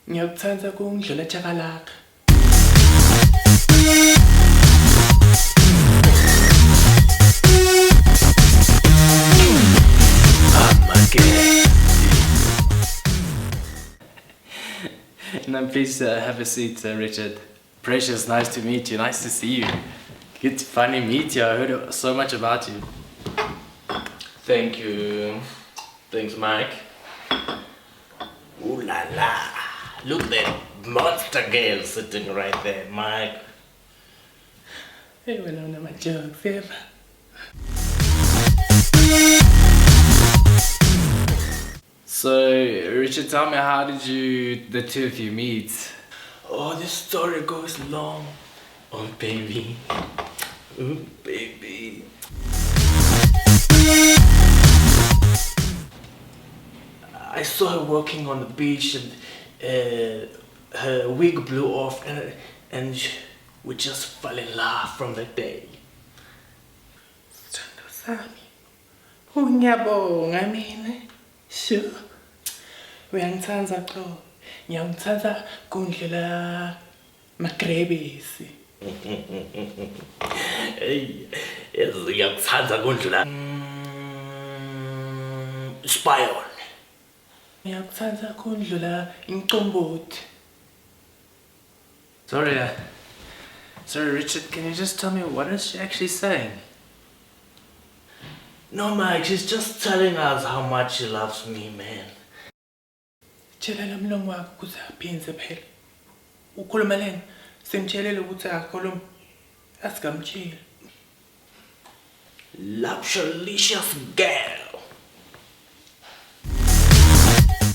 Ngiyakuthanda kungidlula chakalaka. Amaguest. Now please have a seat, Richard. Precious, nice to meet you. Nice to see you. Good to finally meet you. I heard so much about you. Thank you. Thanks, Mike. Ooh la la. Look at that monster girl sitting right there, Mike. Hey, well, I know my joke, Fib. So, Richard, tell me, how did the two of you meet? Oh, this story goes long. Oh, baby. Oh, baby. I saw her walking on the beach and her wig blew off and we just fell in love from that day. Sithando sami. Ngiyabonga mina. Sure. Uyangithanda qho. Ngiyangithanda kundlela magrebisi. Hey, ngiyangithanda kundlela spion. Ngiyangithanda kundlela inqombothi. Sorry, Richard, can you just tell me what is she actually saying? No, Mike, she's just telling us how much she loves me, man. Tshela lamlongo wakho ukuthi aphinze phela. Ukhuluma lena, simtshelele ukuthi akakhuluma. Asikamtshela. Luxurious girl.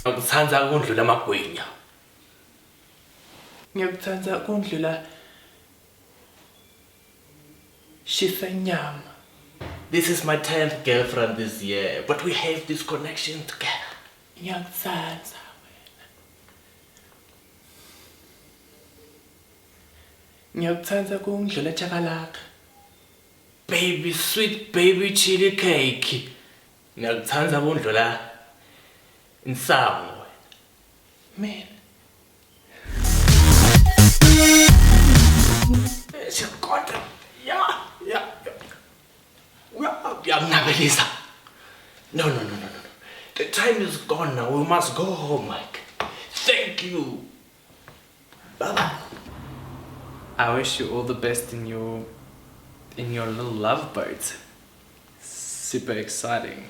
Ngikuthanda kundlula amagwinya. Ngikuthanda kundlula shisanyama. This is my 10th girlfriend this year, but we have this connection together. Ngiyakuthandza wena. Ngiyakuthandza kungidlula chakalaka. Baby sweet baby chili cake. Ngiyakuthandza kundlula insango wena. Man. Siyakodwa. Yeah. No. The time is gone now. We must go home, Mike. Thank you. Bye-bye. I wish you all the best in your little love boat. Super exciting.